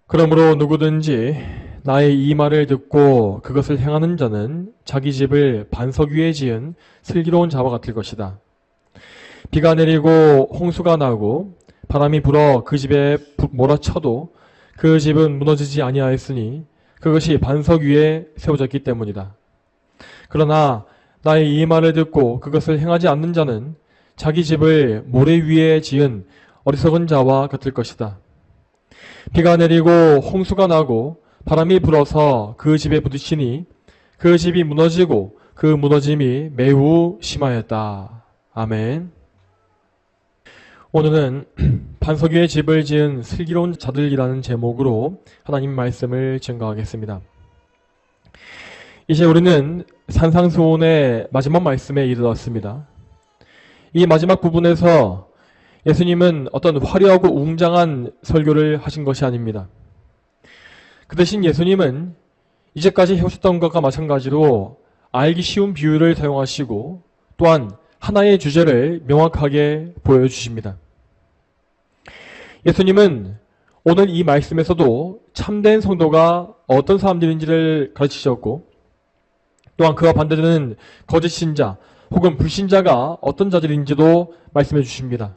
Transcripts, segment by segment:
그러므로 누구든지 나의 이 말을 듣고 그것을 행하는 자는 자기 집을 반석 위에 지은 슬기로운 자와 같을 것이다. 비가 내리고 홍수가 나고 바람이 불어 그 집에 몰아쳐도 그 집은 무너지지 아니하였으니 그것이 반석 위에 세워졌기 때문이다. 그러나 나의 이 말을 듣고 그것을 행하지 않는 자는 자기 집을 모래 위에 지은 어리석은 자와 같을 것이다. 비가 내리고 홍수가 나고 바람이 불어서 그 집에 부딪히니 그 집이 무너지고 그 무너짐이 매우 심하였다. 아멘. 오늘은 반석 위에 집을 지은 슬기로운 자들이라는 제목으로 하나님 말씀을 증거하겠습니다. 이제 우리는 산상수훈의 마지막 말씀에 이르렀습니다. 이 마지막 부분에서 예수님은 어떤 화려하고 웅장한 설교를 하신 것이 아닙니다. 그 대신 예수님은 이제까지 해오셨던 것과 마찬가지로 알기 쉬운 비유를 사용하시고 또한 하나의 주제를 명확하게 보여주십니다. 예수님은 오늘 이 말씀에서도 참된 성도가 어떤 사람들인지를 가르치셨고 또한 그와 반대되는 거짓 신자 혹은 불신자가 어떤 자들인지도 말씀해 주십니다.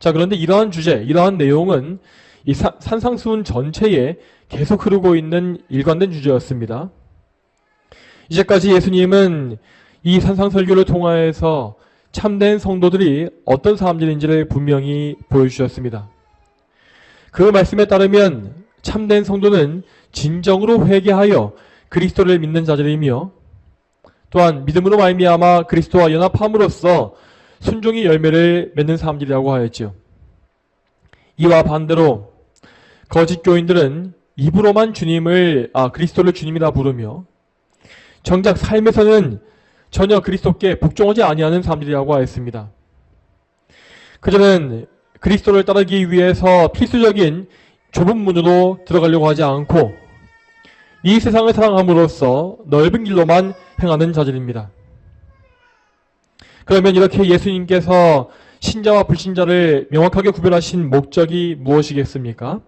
자, 그런데 이러한 주제, 이러한 내용은 이 산상수훈 전체에 계속 흐르고 있는 일관된 주제였습니다. 이제까지 예수님은 이 산상설교를 통하여서 참된 성도들이 어떤 사람들인지를 분명히 보여주셨습니다. 그 말씀에 따르면 참된 성도는 진정으로 회개하여 그리스도를 믿는 자들이며 또한 믿음으로 말미암아 그리스도와 연합함으로써 순종의 열매를 맺는 사람들이라고 하였죠. 이와 반대로 거짓 교인들은 입으로만 그리스도를 주님이라 부르며 정작 삶에서는 전혀 그리스도께 복종하지 아니하는 사람들이라고 하였습니다. 그들은 그리스도를 따르기 위해서 필수적인 좁은 문으로 들어가려고 하지 않고 이 세상을 사랑함으로써 넓은 길로만 행하는 자들입니다. 그러면 이렇게 예수님께서 신자와 불신자를 명확하게 구별하신 목적이 무엇이겠습니까?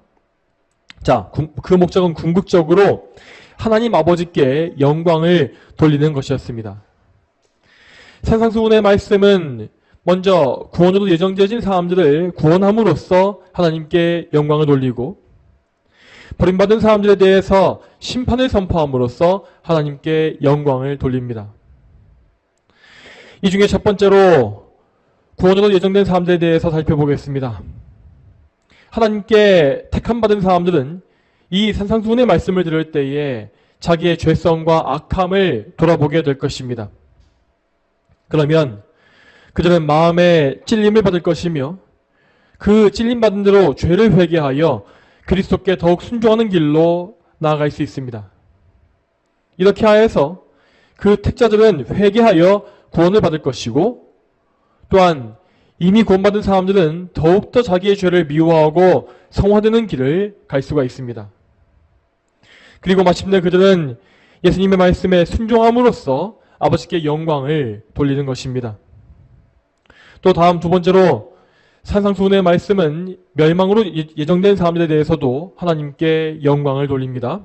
자, 그 목적은 궁극적으로 하나님 아버지께 영광을 돌리는 것이었습니다. 산상수훈의 말씀은 먼저 구원으로 예정되어진 사람들을 구원함으로써 하나님께 영광을 돌리고 버림받은 사람들에 대해서 심판을 선포함으로써 하나님께 영광을 돌립니다. 이 중에 첫 번째로 구원으로 예정된 사람들에 대해서 살펴보겠습니다. 하나님께 택함받은 사람들은 이 산상수훈의 말씀을 들을 때에 자기의 죄성과 악함을 돌아보게 될 것입니다. 그러면 그들은 마음에 찔림을 받을 것이며 그 찔림받은 대로 죄를 회개하여 그리스도께 더욱 순종하는 길로 나아갈 수 있습니다. 이렇게 하여서 그 택자들은 회개하여 구원을 받을 것이고 또한 이미 구원받은 사람들은 더욱더 자기의 죄를 미워하고 성화되는 길을 갈 수가 있습니다. 그리고 마침내 그들은 예수님의 말씀에 순종함으로써 아버지께 영광을 돌리는 것입니다. 또 다음 두 번째로 산상수훈의 말씀은 멸망으로 예정된 사람들에 대해서도 하나님께 영광을 돌립니다.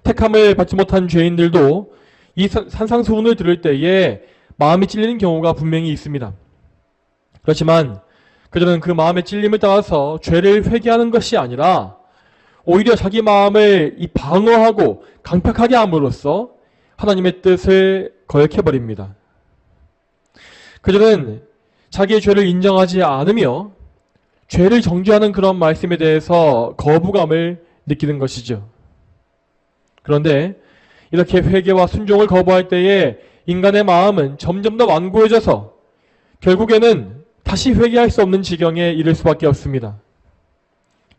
택함을 받지 못한 죄인들도 이 산상수훈을 들을 때에 마음이 찔리는 경우가 분명히 있습니다. 그렇지만 그들은 그 마음의 찔림을 따라서 죄를 회개하는 것이 아니라 오히려 자기 마음을 방어하고 강팍하게 함으로써 하나님의 뜻을 거역해버립니다. 그들은 자기의 죄를 인정하지 않으며 죄를 정죄하는 그런 말씀에 대해서 거부감을 느끼는 것이죠. 그런데 이렇게 회개와 순종을 거부할 때에 인간의 마음은 점점 더 완고해져서 결국에는 다시 회개할 수 없는 지경에 이를 수밖에 없습니다.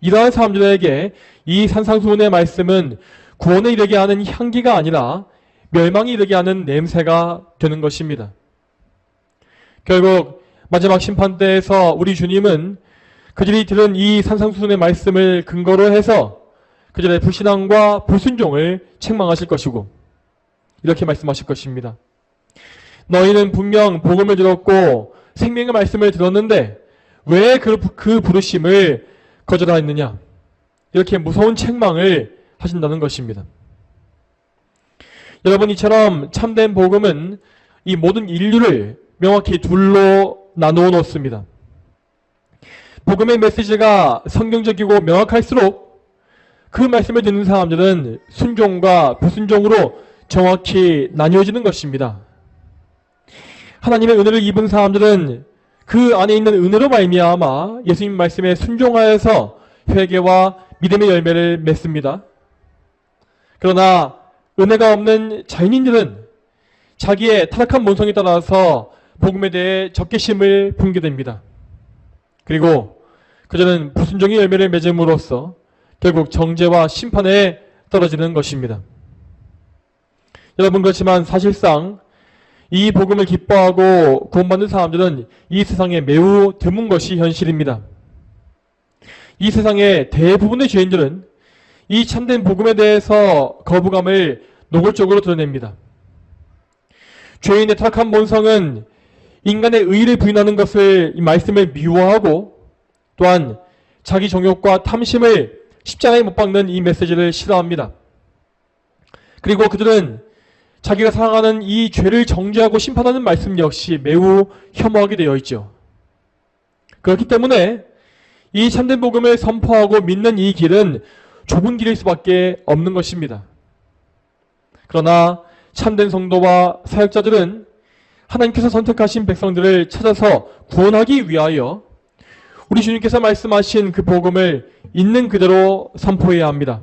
이러한 사람들에게 이 산상수훈의 말씀은 구원에 이르게 하는 향기가 아니라 멸망에 이르게 하는 냄새가 되는 것입니다. 결국 마지막 심판대에서 우리 주님은 그들이 들은 이 산상수훈의 말씀을 근거로 해서 그들의 불신앙과 불순종을 책망하실 것이고 이렇게 말씀하실 것입니다. 너희는 분명 복음을 들었고 생명의 말씀을 들었는데 왜 그 부르심을 거절하였느냐? 이렇게 무서운 책망을 하신다는 것입니다. 여러분, 이처럼 참된 복음은 이 모든 인류를 명확히 둘로 나누어 놓습니다. 복음의 메시지가 성경적이고 명확할수록 그 말씀을 듣는 사람들은 순종과 불순종으로 정확히 나뉘어지는 것입니다. 하나님의 은혜를 입은 사람들은 그 안에 있는 은혜로 말미암아 예수님 말씀에 순종하여서 회개와 믿음의 열매를 맺습니다. 그러나 은혜가 없는 자연인들은 자기의 타락한 본성에 따라서 복음에 대해 적개심을 품게 됩니다. 그리고 그들은 불순종의 열매를 맺음으로써 결국 정죄와 심판에 떨어지는 것입니다. 여러분, 그렇지만 사실상 이 복음을 기뻐하고 구원받는 사람들은 이 세상에 매우 드문 것이 현실입니다. 이 세상의 대부분의 죄인들은 이 참된 복음에 대해서 거부감을 노골적으로 드러냅니다. 죄인의 타락한 본성은 인간의 의의를 부인하는 것을, 이 말씀을 미워하고 또한 자기 정욕과 탐심을 십자가에 못 박는 이 메시지를 싫어합니다. 그리고 그들은 자기가 사랑하는 이 죄를 정죄하고 심판하는 말씀 역시 매우 혐오하게 되어 있죠. 그렇기 때문에 이 참된 복음을 선포하고 믿는 이 길은 좁은 길일 수밖에 없는 것입니다. 그러나 참된 성도와 사역자들은 하나님께서 선택하신 백성들을 찾아서 구원하기 위하여 우리 주님께서 말씀하신 그 복음을 있는 그대로 선포해야 합니다.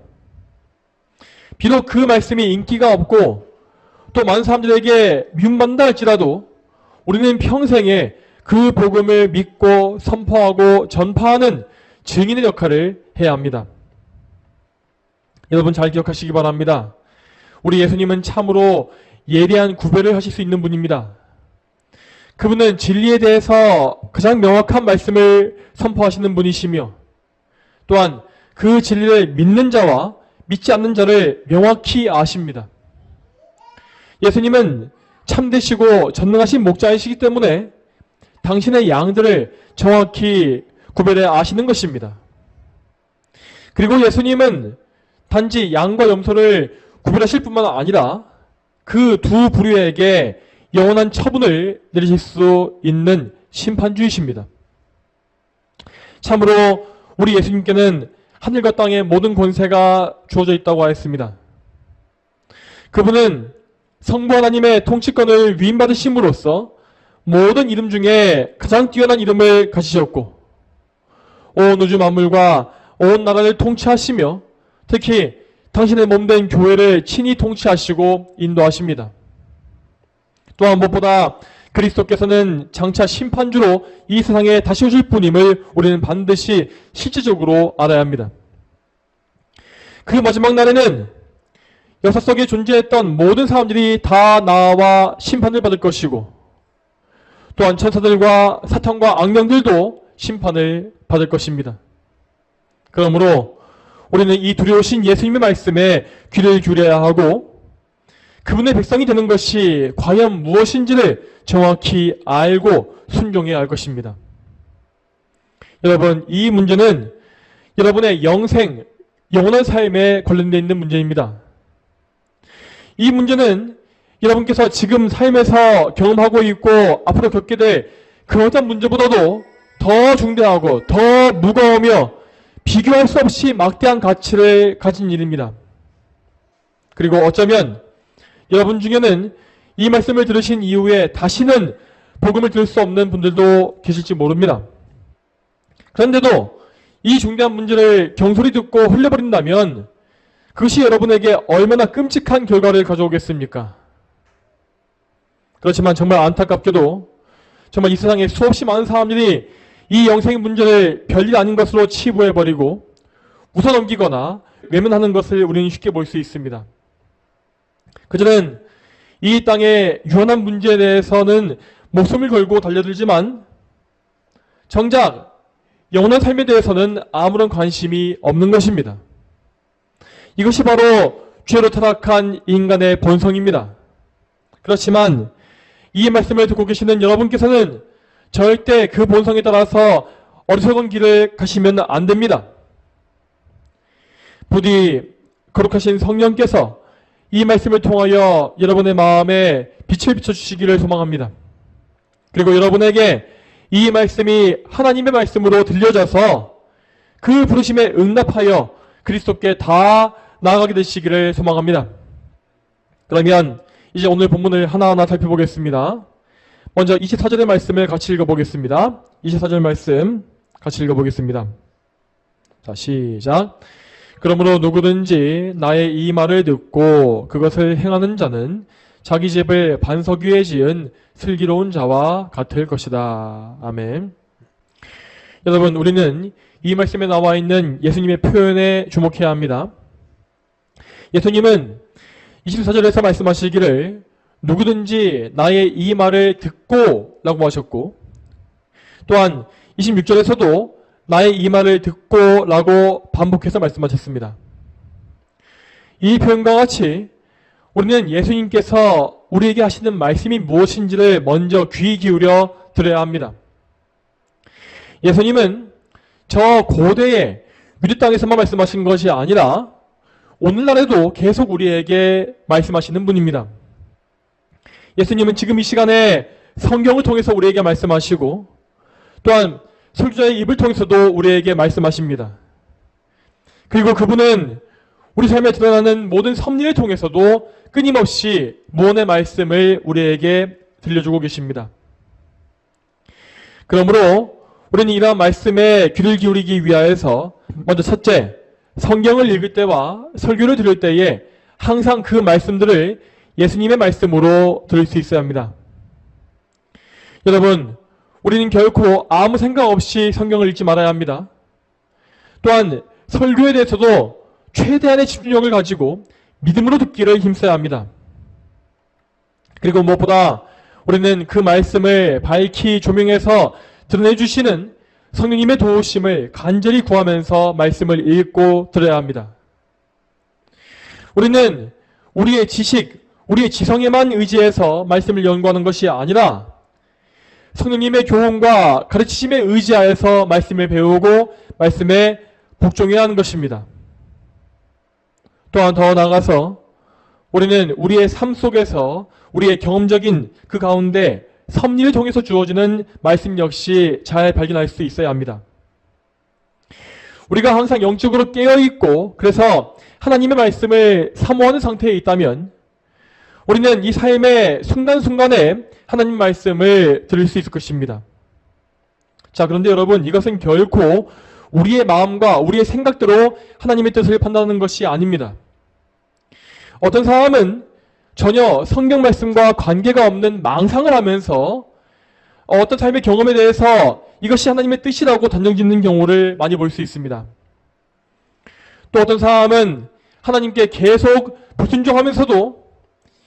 비록 그 말씀이 인기가 없고 또 많은 사람들에게 미움받는다 할지라도 우리는 평생에 그 복음을 믿고 선포하고 전파하는 증인의 역할을 해야 합니다. 여러분, 잘 기억하시기 바랍니다. 우리 예수님은 참으로 예리한 구별을 하실 수 있는 분입니다. 그분은 진리에 대해서 가장 명확한 말씀을 선포하시는 분이시며 또한 그 진리를 믿는 자와 믿지 않는 자를 명확히 아십니다. 예수님은 참되시고 전능하신 목자이시기 때문에 당신의 양들을 정확히 구별해 아시는 것입니다. 그리고 예수님은 단지 양과 염소를 구별하실 뿐만 아니라 그 두 부류에게 영원한 처분을 내리실 수 있는 심판주이십니다. 참으로 우리 예수님께는 하늘과 땅의 모든 권세가 주어져 있다고 하였습니다. 그분은 성부 하나님의 통치권을 위임받으심으로써 모든 이름 중에 가장 뛰어난 이름을 가지셨고 온 우주 만물과 온 나라를 통치하시며 특히 당신의 몸된 교회를 친히 통치하시고 인도하십니다. 또한 무엇보다 그리스도께서는 장차 심판주로 이 세상에 다시 오실 분임을 우리는 반드시 실질적으로 알아야 합니다. 그 마지막 날에는 역사 속에 존재했던 모든 사람들이 다 나와 심판을 받을 것이고 또한 천사들과 사탄과 악령들도 심판을 받을 것입니다. 그러므로 우리는 이 두려우신 예수님의 말씀에 귀를 기울여야 하고 그분의 백성이 되는 것이 과연 무엇인지를 정확히 알고 순종해야 할 것입니다. 여러분, 이 문제는 여러분의 영생, 영원한 삶에 관련되어 있는 문제입니다. 이 문제는 여러분께서 지금 삶에서 경험하고 있고 앞으로 겪게 될 그 어떤 문제보다도 더 중대하고 더 무거우며 비교할 수 없이 막대한 가치를 가진 일입니다. 그리고 어쩌면 여러분 중에는 이 말씀을 들으신 이후에 다시는 복음을 들을 수 없는 분들도 계실지 모릅니다. 그런데도 이 중대한 문제를 경솔히 듣고 흘려버린다면 그것이 여러분에게 얼마나 끔찍한 결과를 가져오겠습니까? 그렇지만 정말 안타깝게도 정말 이 세상에 수없이 많은 사람들이 이 영생 문제를 별일 아닌 것으로 치부해버리고 웃어넘기거나 외면하는 것을 우리는 쉽게 볼 수 있습니다. 그들은 이 땅의 유한한 문제에 대해서는 목숨을 걸고 달려들지만 정작 영원한 삶에 대해서는 아무런 관심이 없는 것입니다. 이것이 바로 죄로 타락한 인간의 본성입니다. 그렇지만 이 말씀을 듣고 계시는 여러분께서는 절대 그 본성에 따라서 어리석은 길을 가시면 안 됩니다. 부디 거룩하신 성령께서 이 말씀을 통하여 여러분의 마음에 빛을 비춰주시기를 소망합니다. 그리고 여러분에게 이 말씀이 하나님의 말씀으로 들려져서 그 부르심에 응답하여 그리스도께 다 나아가게 되시기를 소망합니다. 그러면 이제 오늘 본문을 하나하나 살펴보겠습니다. 먼저 24절의 말씀을 같이 읽어보겠습니다. 24절 말씀 같이 읽어보겠습니다. 자, 시작. 그러므로 누구든지 나의 이 말을 듣고 그것을 행하는 자는 자기 집을 반석 위에 지은 슬기로운 자와 같을 것이다. 아멘. 여러분, 우리는 이 말씀에 나와 있는 예수님의 표현에 주목해야 합니다. 예수님은 24절에서 말씀하시기를 누구든지 나의 이 말을 듣고 라고 하셨고, 또한 26절에서도 나의 이 말을 듣고 라고 반복해서 말씀하셨습니다. 이 표현과 같이 우리는 예수님께서 우리에게 하시는 말씀이 무엇인지를 먼저 귀 기울여 들어야 합니다. 예수님은 저 고대의 유대 땅에서만 말씀하신 것이 아니라 오늘날에도 계속 우리에게 말씀하시는 분입니다. 예수님은 지금 이 시간에 성경을 통해서 우리에게 말씀하시고 또한 설교자의 입을 통해서도 우리에게 말씀하십니다. 그리고 그분은 우리 삶에 드러나는 모든 섭리를 통해서도 끊임없이 무언의 말씀을 우리에게 들려주고 계십니다. 그러므로 우리는 이러한 말씀에 귀를 기울이기 위하여서 먼저 첫째, 성경을 읽을 때와 설교를 들을 때에 항상 그 말씀들을 예수님의 말씀으로 들을 수 있어야 합니다. 여러분, 우리는 결코 아무 생각 없이 성경을 읽지 말아야 합니다. 또한 설교에 대해서도 최대한의 집중력을 가지고 믿음으로 듣기를 힘써야 합니다. 그리고 무엇보다 우리는 그 말씀을 밝히 조명해서 드러내주시는 성령님의 도우심을 간절히 구하면서 말씀을 읽고 들어야 합니다. 우리는 우리의 지식, 우리의 지성에만 의지해서 말씀을 연구하는 것이 아니라 성령님의 교훈과 가르치심에 의지하여서 말씀을 배우고 말씀에 복종해야 하는 것입니다. 또한 더 나아가서 우리는 우리의 삶 속에서 우리의 경험적인 그 가운데 섭리를 통해서 주어지는 말씀 역시 잘 발견할 수 있어야 합니다. 우리가 항상 영적으로 깨어있고 그래서 하나님의 말씀을 사모하는 상태에 있다면 우리는 이 삶의 순간순간에 하나님 말씀을 들을 수 있을 것입니다. 자, 그런데 여러분, 이것은 결코 우리의 마음과 우리의 생각대로 하나님의 뜻을 판단하는 것이 아닙니다. 어떤 사람은 전혀 성경 말씀과 관계가 없는 망상을 하면서 어떤 삶의 경험에 대해서 이것이 하나님의 뜻이라고 단정짓는 경우를 많이 볼 수 있습니다. 또 어떤 사람은 하나님께 계속 불순종하면서도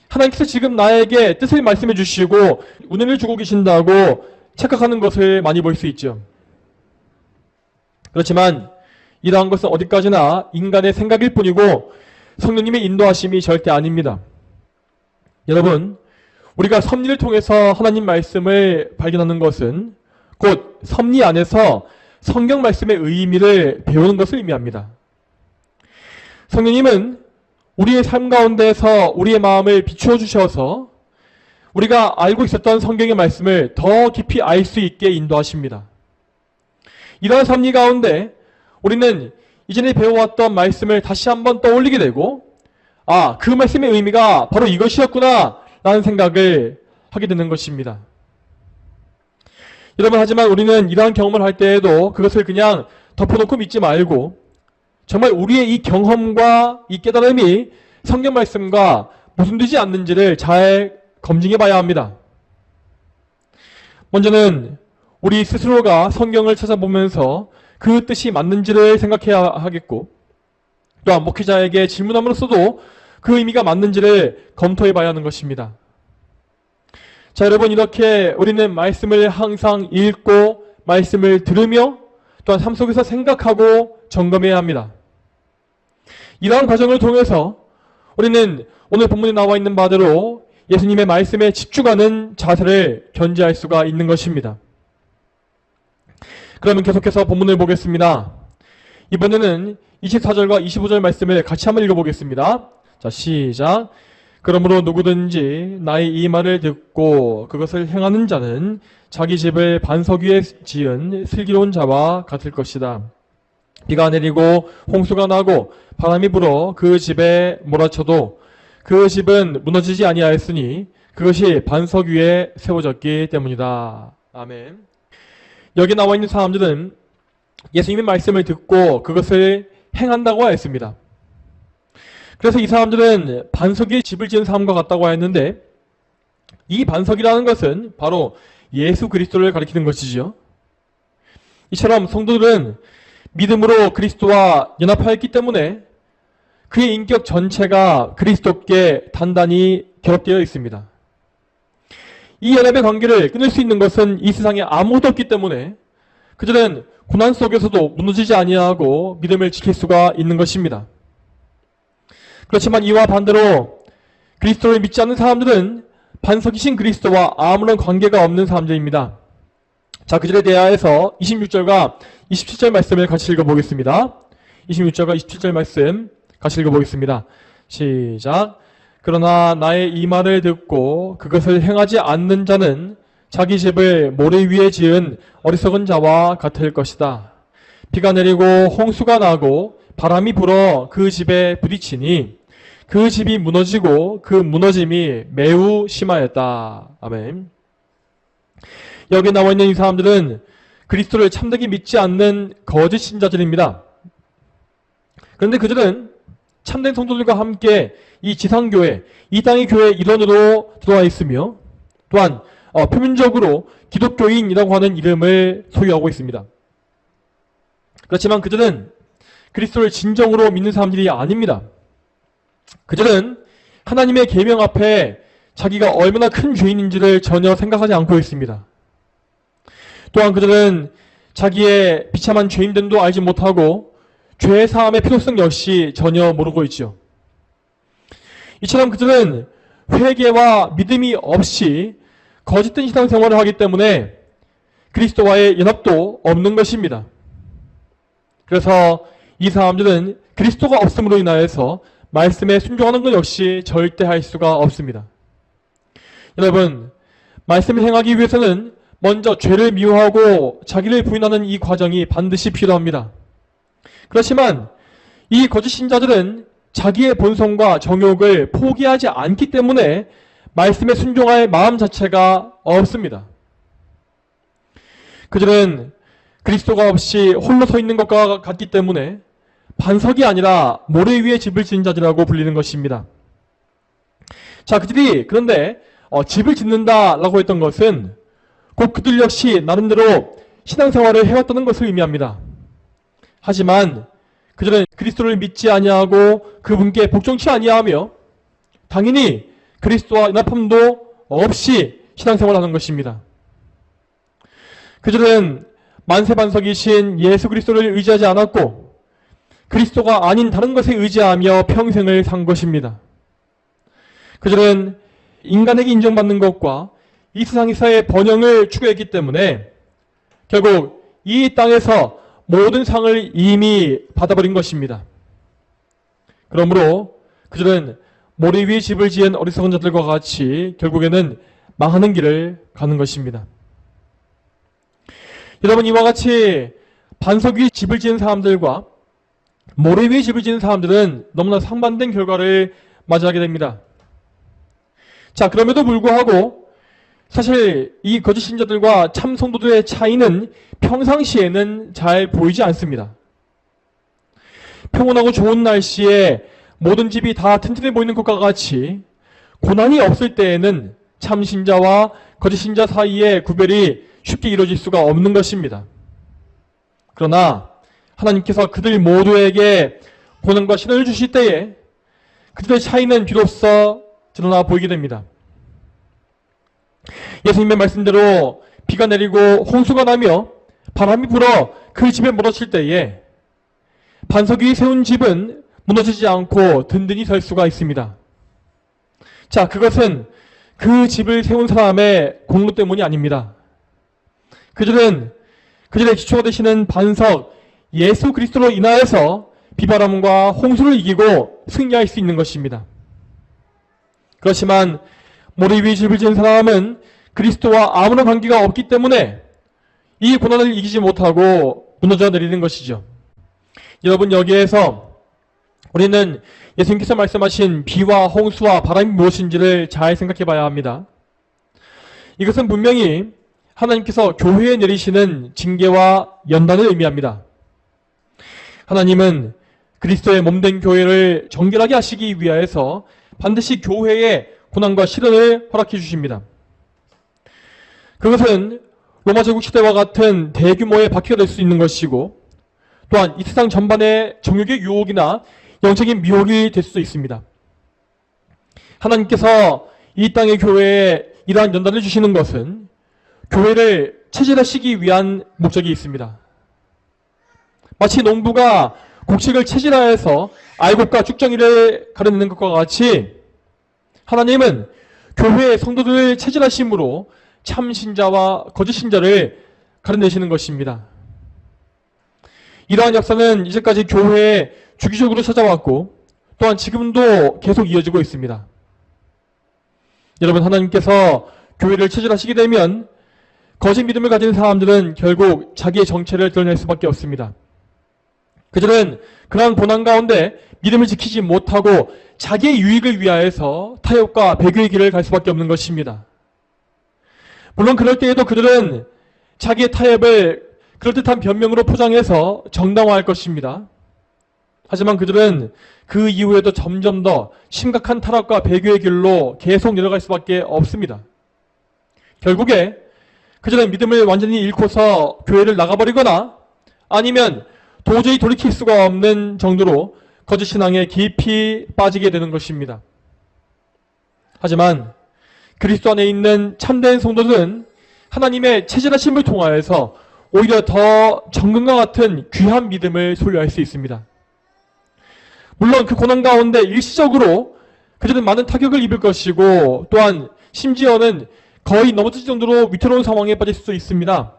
하나님께서 지금 나에게 뜻을 말씀해 주시고 은혜를 주고 계신다고 착각하는 것을 많이 볼 수 있죠. 그렇지만 이러한 것은 어디까지나 인간의 생각일 뿐이고 성령님의 인도하심이 절대 아닙니다. 여러분, 우리가 섭리를 통해서 하나님 말씀을 발견하는 것은 곧 섭리 안에서 성경 말씀의 의미를 배우는 것을 의미합니다. 성령님은 우리의 삶 가운데서 우리의 마음을 비추어 주셔서 우리가 알고 있었던 성경의 말씀을 더 깊이 알 수 있게 인도하십니다. 이러한 섭리 가운데 우리는 이전에 배워왔던 말씀을 다시 한번 떠올리게 되고 그 말씀의 의미가 바로 이것이었구나 라는 생각을 하게 되는 것입니다. 여러분, 하지만 우리는 이러한 경험을 할 때에도 그것을 그냥 덮어놓고 믿지 말고 정말 우리의 이 경험과 이 깨달음이 성경 말씀과 모순되지 않는지를 잘 검증해 봐야 합니다. 먼저는 우리 스스로가 성경을 찾아보면서 그 뜻이 맞는지를 생각해야 하겠고 또한 목회자에게 질문함으로써도 그 의미가 맞는지를 검토해 봐야 하는 것입니다. 자, 여러분, 이렇게 우리는 말씀을 항상 읽고 말씀을 들으며 또한 삶 속에서 생각하고 점검해야 합니다. 이러한 과정을 통해서 우리는 오늘 본문에 나와 있는 바대로 예수님의 말씀에 집중하는 자세를 견지할 수가 있는 것입니다. 그러면 계속해서 본문을 보겠습니다. 이번에는 24절과 25절 말씀을 같이 한번 읽어보겠습니다. 자, 시작. 그러므로 누구든지 나의 이 말을 듣고 그것을 행하는 자는 자기 집을 반석 위에 지은 슬기로운 자와 같을 것이다. 비가 내리고 홍수가 나고 바람이 불어 그 집에 몰아쳐도 그 집은 무너지지 아니하였으니 그것이 반석 위에 세워졌기 때문이다. 아멘. 여기 나와 있는 사람들은 예수님의 말씀을 듣고 그것을 행한다고 하였습니다. 그래서 이 사람들은 반석 위에 집을 지은 사람과 같다고 하였는데, 이 반석이라는 것은 바로 예수 그리스도를 가리키는 것이지요. 이처럼 성도들은 믿음으로 그리스도와 연합하였기 때문에 그의 인격 전체가 그리스도께 단단히 결합되어 있습니다. 이 연합의 관계를 끊을 수 있는 것은 이 세상에 아무것도 없기 때문에 그들은 고난 속에서도 무너지지 아니하고 믿음을 지킬 수가 있는 것입니다. 그렇지만 이와 반대로 그리스도를 믿지 않는 사람들은 반석이신 그리스도와 아무런 관계가 없는 사람들입니다. 자, 그들에 대하여서 26절과 27절 말씀을 같이 읽어보겠습니다. 26절과 27절 말씀 같이 읽어보겠습니다. 시작. 그러나 나의 이 말을 듣고 그것을 행하지 않는 자는 자기 집을 모래 위에 지은 어리석은 자와 같을 것이다. 비가 내리고 홍수가 나고 바람이 불어 그 집에 부딪히니 그 집이 무너지고 그 무너짐이 매우 심하였다. 아멘. 여기 나와 있는 이 사람들은 그리스도를 참되게 믿지 않는 거짓 신자들입니다. 그런데 그들은 참된 성도들과 함께 이 지상교회, 이 땅의 교회 일원으로 들어와 있으며 또한 표면적으로 기독교인이라고 하는 이름을 소유하고 있습니다. 그렇지만 그들은 그리스도를 진정으로 믿는 사람들이 아닙니다. 그들은 하나님의 계명 앞에 자기가 얼마나 큰 죄인인지를 전혀 생각하지 않고 있습니다. 또한 그들은 자기의 비참한 죄인됨도 알지 못하고 죄의 사함의 필요성 역시 전혀 모르고 있죠. 이처럼 그들은 회개와 믿음이 없이 거짓된 신앙생활을 하기 때문에 그리스도와의 연합도 없는 것입니다. 그래서 이 사람들은 그리스도가 없음으로 인하여서 말씀에 순종하는 것 역시 절대 할 수가 없습니다. 여러분, 말씀을 행하기 위해서는 먼저 죄를 미워하고 자기를 부인하는 이 과정이 반드시 필요합니다. 그렇지만 이 거짓 신자들은 자기의 본성과 정욕을 포기하지 않기 때문에 말씀에 순종할 마음 자체가 없습니다. 그들은 그리스도가 없이 홀로 서 있는 것과 같기 때문에 반석이 아니라 모래 위에 집을 지은 자들이라고 불리는 것입니다. 자, 그들이 그런데 집을 짓는다라고 했던 것은 곧 그들 역시 나름대로 신앙생활을 해왔다는 것을 의미합니다. 하지만 그들은 그리스도를 믿지 아니하고 그분께 복종치 아니하며 당연히 그리스도와 연합함도 없이 신앙생활을 하는 것입니다. 그들은 만세반석이신 예수 그리스도를 의지하지 않았고 그리스도가 아닌 다른 것에 의지하며 평생을 산 것입니다. 그들은 인간에게 인정받는 것과 이 세상에서의 번영을 추구했기 때문에 결국 이 땅에서 모든 상을 이미 받아버린 것입니다. 그러므로 그들은 모래 위에 집을 지은 어리석은 자들과 같이 결국에는 망하는 길을 가는 것입니다. 여러분, 이와 같이 반석 위에 집을 지은 사람들과 모래 위에 집을 지은 사람들은 너무나 상반된 결과를 맞이하게 됩니다. 자, 그럼에도 불구하고 사실 이 거짓 신자들과 참 성도들의 차이는 평상시에는 잘 보이지 않습니다. 평온하고 좋은 날씨에 모든 집이 다 튼튼해 보이는 것과 같이 고난이 없을 때에는 참 신자와 거짓 신자 사이의 구별이 쉽게 이루어질 수가 없는 것입니다. 그러나 하나님께서 그들 모두에게 고난과 시련을 주실 때에 그들의 차이는 비로소 드러나 보이게 됩니다. 예수님의 말씀대로 비가 내리고 홍수가 나며 바람이 불어 그 집에 몰아칠 때에 반석 위에 세운 집은 무너지지 않고 든든히 설 수가 있습니다. 자, 그것은 그 집을 세운 사람의 공로 때문이 아닙니다. 그들의 기초가 되시는 반석 예수 그리스도로 인하여서 비바람과 홍수를 이기고 승리할 수 있는 것입니다. 그렇지만 모래 위에 집을 지은 사람은 그리스도와 아무런 관계가 없기 때문에 이 고난을 이기지 못하고 무너져 내리는 것이죠. 여러분, 여기에서 우리는 예수님께서 말씀하신 비와 홍수와 바람이 무엇인지를 잘 생각해 봐야 합니다. 이것은 분명히 하나님께서 교회에 내리시는 징계와 연단을 의미합니다. 하나님은 그리스도의 몸된 교회를 정결하게 하시기 위하여서 반드시 교회에 고난과 시련을 허락해 주십니다. 그것은 로마 제국 시대와 같은 대규모의 박해가 될 수 있는 것이고, 또한 이 세상 전반의 정욕의 유혹이나 영적인 미혹이 될 수도 있습니다. 하나님께서 이 땅의 교회에 이러한 연단을 주시는 것은 교회를 체질하시기 위한 목적이 있습니다. 마치 농부가 곡식을 체질화해서 알곡과 쭉정이를 가려내는 것과 같이 하나님은 교회의 성도들을 체질하심으로 참 신자와 거짓 신자를 가려내시는 것입니다. 이러한 역사는 이제까지 교회에 주기적으로 찾아왔고 또한 지금도 계속 이어지고 있습니다. 여러분, 하나님께서 교회를 체질하시게 되면 거짓 믿음을 가진 사람들은 결국 자기의 정체를 드러낼 수밖에 없습니다. 그들은 그러한 고난 가운데 믿음을 지키지 못하고 자기의 유익을 위하여서 타협과 배교의 길을 갈 수밖에 없는 것입니다. 물론 그럴 때에도 그들은 자기의 타협을 그럴듯한 변명으로 포장해서 정당화할 것입니다. 하지만 그들은 그 이후에도 점점 더 심각한 타락과 배교의 길로 계속 내려갈 수밖에 없습니다. 결국에 그들은 믿음을 완전히 잃고서 교회를 나가버리거나 아니면 도저히 돌이킬 수가 없는 정도로 거짓 신앙에 깊이 빠지게 되는 것입니다. 하지만 그리스도 안에 있는 참된 성도들은 하나님의 체질하심을 통하여서 오히려 더 정금과 같은 귀한 믿음을 소유할 수 있습니다. 물론 그 고난 가운데 일시적으로 그들은 많은 타격을 입을 것이고 또한 심지어는 거의 넘어질 정도로 위태로운 상황에 빠질 수도 있습니다.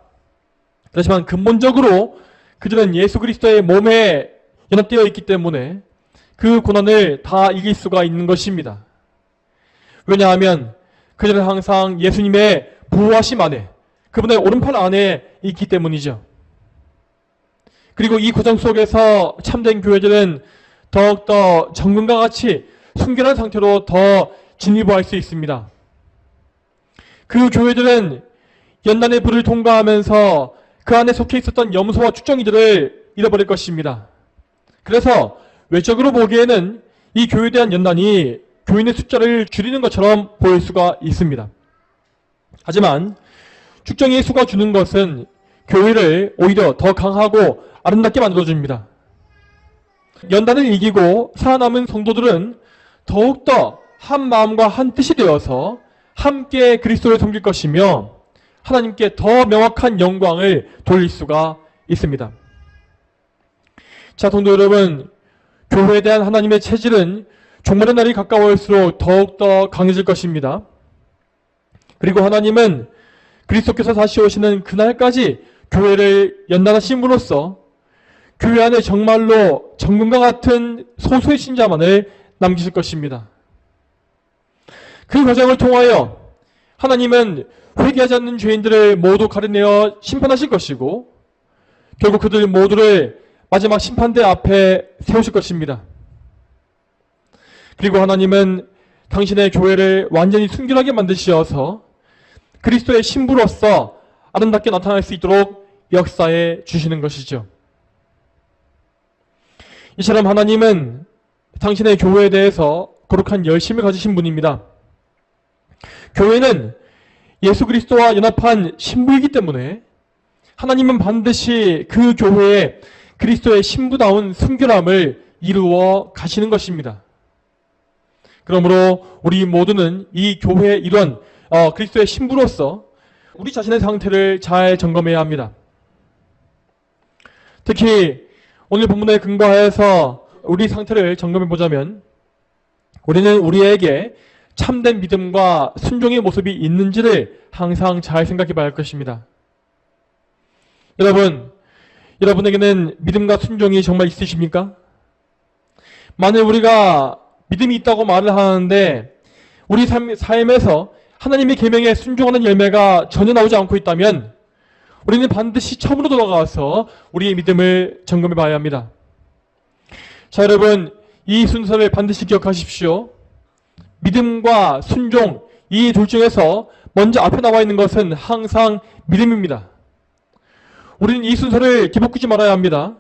그렇지만 근본적으로 그들은 예수 그리스도의 몸에 연합되어 있기 때문에 그 고난을 다 이길 수가 있는 것입니다. 왜냐하면 그들은 항상 예수님의 보호하심 안에, 그분의 오른팔 안에 있기 때문이죠. 그리고 이 과정 속에서 참된 교회들은 더욱더 정금과 같이 순결한 상태로 더 진입할 수 있습니다. 그 교회들은 연단의 불을 통과하면서 그 안에 속해 있었던 염소와 축정이들을 잃어버릴 것입니다. 그래서 외적으로 보기에는 이 교회에 대한 연단이 교인의 숫자를 줄이는 것처럼 보일 수가 있습니다. 하지만 축정이의 수가 주는 것은 교회를 오히려 더 강하고 아름답게 만들어줍니다. 연단을 이기고 살아남은 성도들은 더욱더 한 마음과 한 뜻이 되어서 함께 그리스도를 섬길 것이며 하나님께 더 명확한 영광을 돌릴 수가 있습니다. 자, 성도 여러분, 교회에 대한 하나님의 체질은 종말의 날이 가까워올수록 더욱더 강해질 것입니다. 그리고 하나님은 그리스도께서 다시 오시는 그날까지 교회를 연단하심으로써 교회 안에 정말로 정금과 같은 소수의 신자만을 남기실 것입니다. 그 과정을 통하여 하나님은 회개하지 않는 죄인들을 모두 가려내어 심판하실 것이고 결국 그들 모두를 마지막 심판대 앞에 세우실 것입니다. 그리고 하나님은 당신의 교회를 완전히 순결하게 만드시어서 그리스도의 신부로서 아름답게 나타날 수 있도록 역사해 주시는 것이죠. 이처럼 하나님은 당신의 교회에 대해서 거룩한 열심을 가지신 분입니다. 교회는 예수 그리스도와 연합한 신부이기 때문에 하나님은 반드시 그 교회에 그리스도의 신부다운 순결함을 이루어 가시는 것입니다. 그러므로 우리 모두는 이 교회의 일원 그리스도의 신부로서 우리 자신의 상태를 잘 점검해야 합니다. 특히 오늘 본문에 근거하여서 우리 상태를 점검해 보자면 우리는 우리에게 참된 믿음과 순종의 모습이 있는지를 항상 잘 생각해 봐야 할 것입니다. 여러분에게는 믿음과 순종이 정말 있으십니까? 만일 우리가 믿음이 있다고 말을 하는데 우리 삶에서 하나님의 계명에 순종하는 열매가 전혀 나오지 않고 있다면 우리는 반드시 처음으로 돌아가서 우리의 믿음을 점검해 봐야 합니다. 자, 여러분, 이 순서를 반드시 기억하십시오. 믿음과 순종, 이 둘 중에서 먼저 앞에 나와 있는 것은 항상 믿음입니다. 우리는 이 순서를 기복하지 말아야 합니다.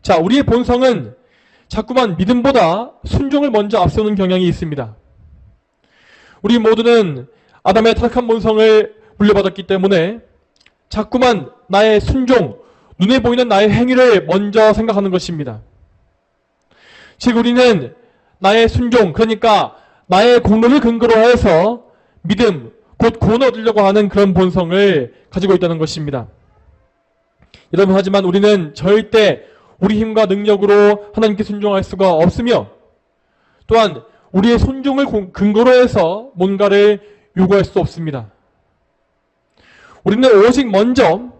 자, 우리의 본성은 자꾸만 믿음보다 순종을 먼저 앞세우는 경향이 있습니다. 우리 모두는 아담의 타락한 본성을 물려받았기 때문에 자꾸만 나의 순종, 눈에 보이는 나의 행위를 먼저 생각하는 것입니다. 즉 우리는 나의 순종, 그러니까 나의 공로를 근거로 해서 믿음, 곧 구원을 얻으려고 하는 그런 본성을 가지고 있다는 것입니다. 여러분, 하지만 우리는 절대 우리 힘과 능력으로 하나님께 순종할 수가 없으며 또한 우리의 순종을 근거로 해서 뭔가를 요구할 수 없습니다. 우리는 오직 먼저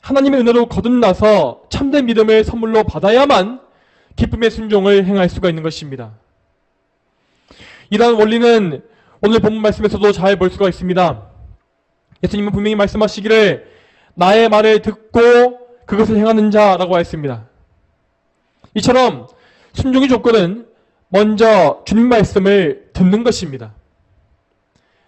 하나님의 은혜로 거듭나서 참된 믿음을 선물로 받아야만 기쁨의 순종을 행할 수가 있는 것입니다. 이러한 원리는 오늘 본문 말씀에서도 잘 볼 수가 있습니다. 예수님은 분명히 말씀하시기를 나의 말을 듣고 그것을 행하는 자라고 했습니다. 이처럼 순종의 조건은 먼저 주님 말씀을 듣는 것입니다.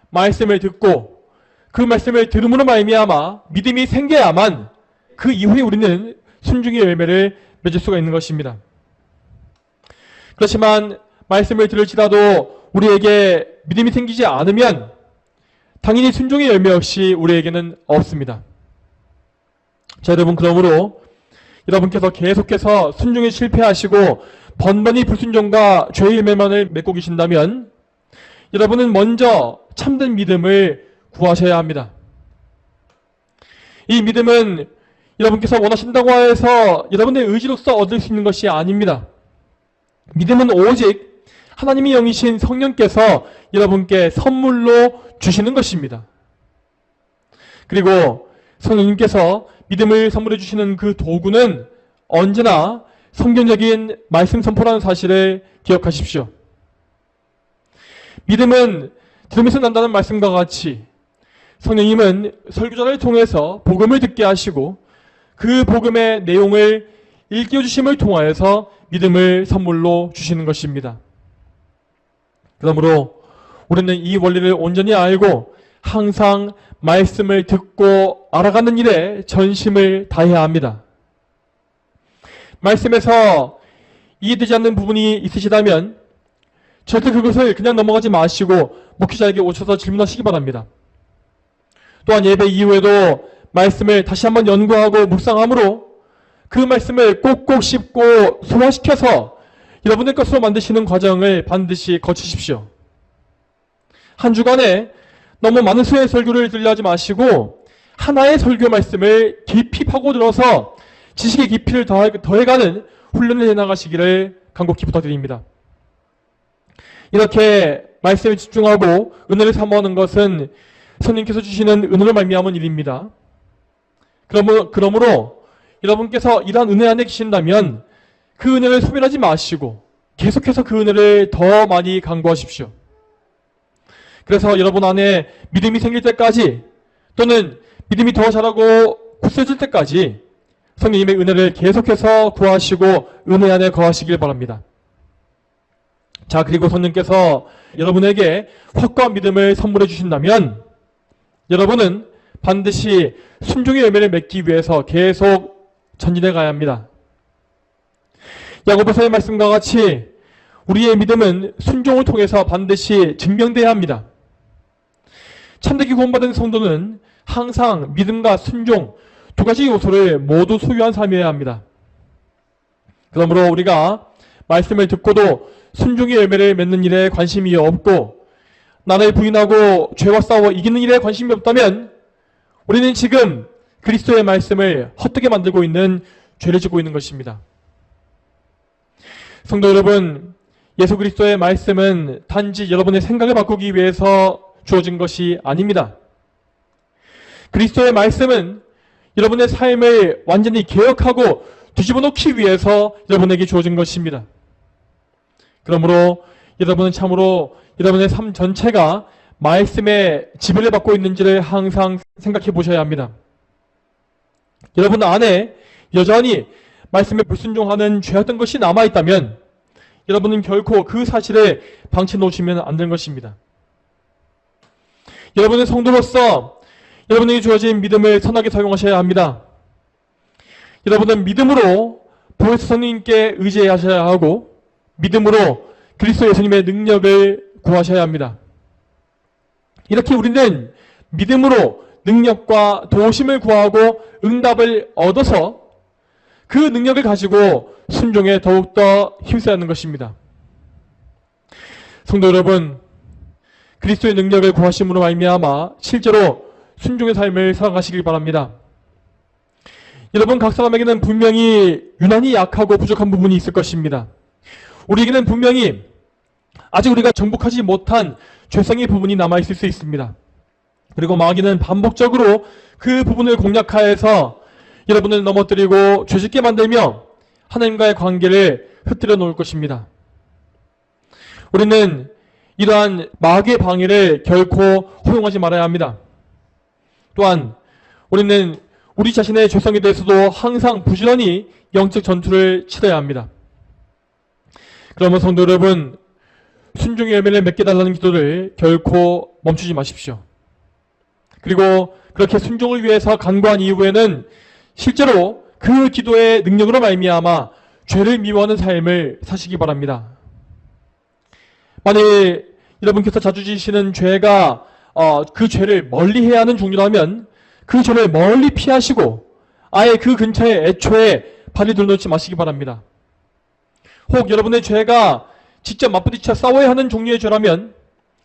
말씀을 듣고 그 말씀을 들음으로 말미암아 믿음이 생겨야만 그 이후에 우리는 순종의 열매를 맺을 수가 있는 것입니다. 그렇지만 말씀을 들을지라도 우리에게 믿음이 생기지 않으면 당연히 순종의 열매 역시 우리에게는 없습니다. 자, 여러분, 그러므로 여러분께서 계속해서 순종에 실패하시고 번번이 불순종과 죄의 열매만을 맺고 계신다면 여러분은 먼저 참된 믿음을 구하셔야 합니다. 이 믿음은 여러분께서 원하신다고 해서 여러분의 의지로서 얻을 수 있는 것이 아닙니다. 믿음은 오직 하나님의 영이신 성령께서 여러분께 선물로 주시는 것입니다. 그리고 성령님께서 믿음을 선물해 주시는 그 도구는 언제나 성경적인 말씀 선포라는 사실을 기억하십시오. 믿음은 들으면서 난다는 말씀과 같이 성령님은 설교자를 통해서 복음을 듣게 하시고 그 복음의 내용을 일깨워주심을 통하여서 믿음을 선물로 주시는 것입니다. 그러므로 우리는 이 원리를 온전히 알고 항상 말씀을 듣고 알아가는 일에 전심을 다해야 합니다. 말씀에서 이해되지 않는 부분이 있으시다면 절대 그것을 그냥 넘어가지 마시고 목회자에게 오셔서 질문하시기 바랍니다. 또한 예배 이후에도 말씀을 다시 한번 연구하고 묵상함으로 그 말씀을 꼭꼭 씹고 소화시켜서 여러분의 것으로 만드시는 과정을 반드시 거치십시오. 한 주간에 너무 많은 수의 설교를 들려하지 마시고 하나의 설교 말씀을 깊이 파고들어서 지식의 깊이를 더해가는 훈련을 해나가시기를 간곡히 부탁드립니다. 이렇게 말씀에 집중하고 은혜를 사모하는 것은 성령께서 주시는 은혜로 말미암은 일입니다. 그러므로 여러분께서 이러한 은혜 안에 계신다면 그 은혜를 소멸하지 마시고 계속해서 그 은혜를 더 많이 강구하십시오. 그래서 여러분 안에 믿음이 생길 때까지 또는 믿음이 더 자라고 굳세질 때까지 성령님의 은혜를 계속해서 구하시고 은혜 안에 거하시길 바랍니다. 자, 그리고 성령께서 여러분에게 확고한 믿음을 선물해 주신다면 여러분은 반드시 순종의 열매를 맺기 위해서 계속 전진해 가야 합니다. 야고보서의 말씀과 같이 우리의 믿음은 순종을 통해서 반드시 증명돼야 합니다. 참되게 구원받은 성도는 항상 믿음과 순종 두 가지 요소를 모두 소유한 삶이어야 합니다. 그러므로 우리가 말씀을 듣고도 순종의 열매를 맺는 일에 관심이 없고 나를 부인하고 죄와 싸워 이기는 일에 관심이 없다면 우리는 지금 그리스도의 말씀을 헛되게 만들고 있는 죄를 짓고 있는 것입니다. 성도 여러분, 예수 그리스도의 말씀은 단지 여러분의 생각을 바꾸기 위해서 주어진 것이 아닙니다. 그리스도의 말씀은 여러분의 삶을 완전히 개혁하고 뒤집어 놓기 위해서 여러분에게 주어진 것입니다. 그러므로 여러분은 참으로 여러분의 삶 전체가 말씀의 지배를 받고 있는지를 항상 생각해 보셔야 합니다. 여러분 안에 여전히 말씀에 불순종하는 죄였던 것이 남아있다면 여러분은 결코 그 사실을 방치 놓으시면 안 되는 것입니다. 여러분의 성도로서 여러분에게 주어진 믿음을 선하게 사용하셔야 합니다. 여러분은 믿음으로 보혜사 성령님께 의지하셔야 하고 믿음으로 그리스도 예수님의 능력을 구하셔야 합니다. 이렇게 우리는 믿음으로 능력과 도우심을 구하고 응답을 얻어서 그 능력을 가지고 순종에 더욱더 힘써야 하는 것입니다. 성도 여러분, 그리스도의 능력을 구하심으로 말미암아 실제로 순종의 삶을 살아가시길 바랍니다. 여러분, 각 사람에게는 분명히 유난히 약하고 부족한 부분이 있을 것입니다. 우리에게는 분명히 아직 우리가 정복하지 못한 죄성의 부분이 남아있을 수 있습니다. 그리고 마귀는 반복적으로 그 부분을 공략하여서 여러분을 넘어뜨리고 죄짓게 만들며 하나님과의 관계를 흩뜨려 놓을 것입니다. 우리는 이러한 마귀의 방해를 결코 허용하지 말아야 합니다. 또한 우리는 우리 자신의 죄성에 대해서도 항상 부지런히 영적 전투를 치러야 합니다. 그러면 성도 여러분, 순종의 열매를 맺게 달라는 기도를 결코 멈추지 마십시오. 그리고 그렇게 순종을 위해서 간구한 이후에는 실제로 그 기도의 능력으로 말미암아 죄를 미워하는 삶을 사시기 바랍니다. 만일 여러분께서 자주 지시는 죄가 그 죄를 멀리해야 하는 종류라면 그 죄를 멀리 피하시고 아예 그 근처에 애초에 발을 들여놓지 마시기 바랍니다. 혹 여러분의 죄가 직접 맞부딪혀 싸워야 하는 종류의 죄라면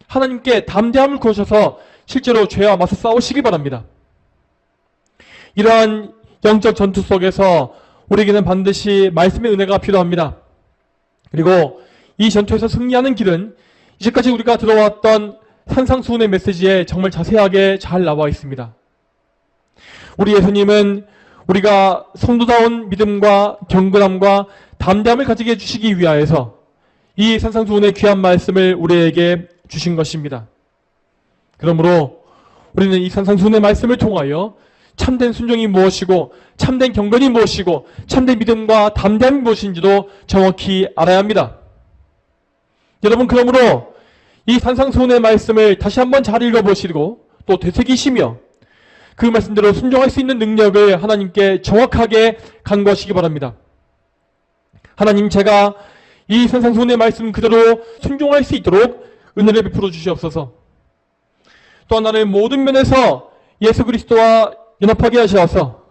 하나님께 담대함을 구하셔서 실제로 죄와 맞서 싸우시기 바랍니다. 이러한 영적 전투 속에서 우리에게는 반드시 말씀의 은혜가 필요합니다. 그리고 이 전투에서 승리하는 길은 이제까지 우리가 들어왔던 산상수훈의 메시지에 정말 자세하게 잘 나와 있습니다. 우리 예수님은 우리가 성도다운 믿음과 경건함과 담대함을 가지게 해주시기 위하여서 이 산상수훈의 귀한 말씀을 우리에게 주신 것입니다. 그러므로 우리는 이 산상수훈의 말씀을 통하여 참된 순종이 무엇이고 참된 경건이 무엇이고 참된 믿음과 담대함이 무엇인지도 정확히 알아야 합니다. 여러분, 그러므로 이 산상수훈의 말씀을 다시 한번 잘 읽어보시고 또 되새기시며 그 말씀대로 순종할 수 있는 능력을 하나님께 정확하게 간구하시기 바랍니다. 하나님, 제가 이 산상수훈의 말씀 그대로 순종할 수 있도록 은혜를 베풀어 주시옵소서. 또한 나를 모든 면에서 예수 그리스도와 연합하게 하셔서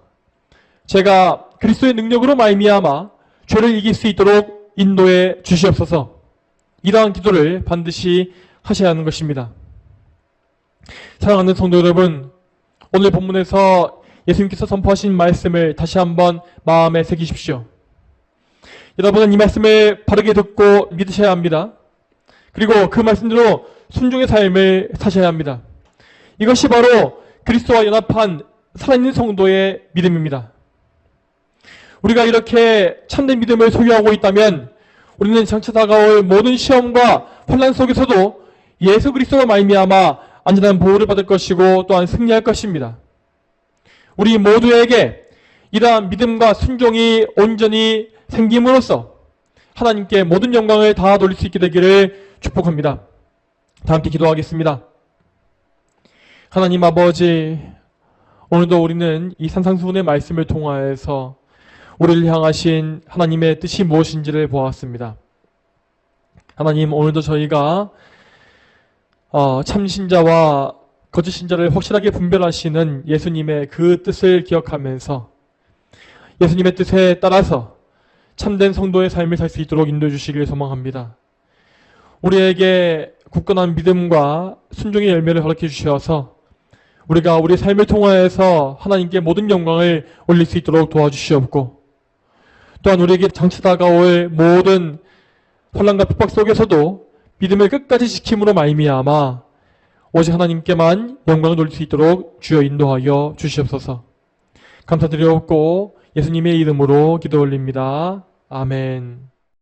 제가 그리스도의 능력으로 말미암아 죄를 이길 수 있도록 인도해 주시옵소서. 이러한 기도를 반드시 하셔야 하는 것입니다. 사랑하는 성도 여러분, 오늘 본문에서 예수님께서 선포하신 말씀을 다시 한번 마음에 새기십시오. 여러분은 이 말씀을 바르게 듣고 믿으셔야 합니다. 그리고 그 말씀대로 순종의 삶을 사셔야 합니다. 이것이 바로 그리스도와 연합한 살아있는 성도의 믿음입니다. 우리가 이렇게 참된 믿음을 소유하고 있다면 우리는 장차 다가올 모든 시험과 혼란 속에서도 예수 그리스도로 말미암아 안전한 보호를 받을 것이고 또한 승리할 것입니다. 우리 모두에게 이러한 믿음과 순종이 온전히 생김으로써 하나님께 모든 영광을 다 돌릴 수 있게 되기를 축복합니다. 다 함께 기도하겠습니다. 하나님 아버지, 오늘도 우리는 이 산상수훈의 말씀을 통하여서 우리를 향하신 하나님의 뜻이 무엇인지를 보았습니다. 하나님, 오늘도 저희가 참신자와 거짓신자를 확실하게 분별하시는 예수님의 그 뜻을 기억하면서 예수님의 뜻에 따라서 참된 성도의 삶을 살 수 있도록 인도해 주시길 소망합니다. 우리에게 굳건한 믿음과 순종의 열매를 허락해 주셔서 우리가 우리 삶을 통하여서 하나님께 모든 영광을 올릴 수 있도록 도와주시옵고, 또한 우리에게 장차 다가올 모든 혼란과 핍박 속에서도 믿음을 끝까지 지킴으로 말미암아 오직 하나님께만 영광을 돌릴 수 있도록 주여 인도하여 주시옵소서. 감사드리옵고 예수님의 이름으로 기도 올립니다. 아멘.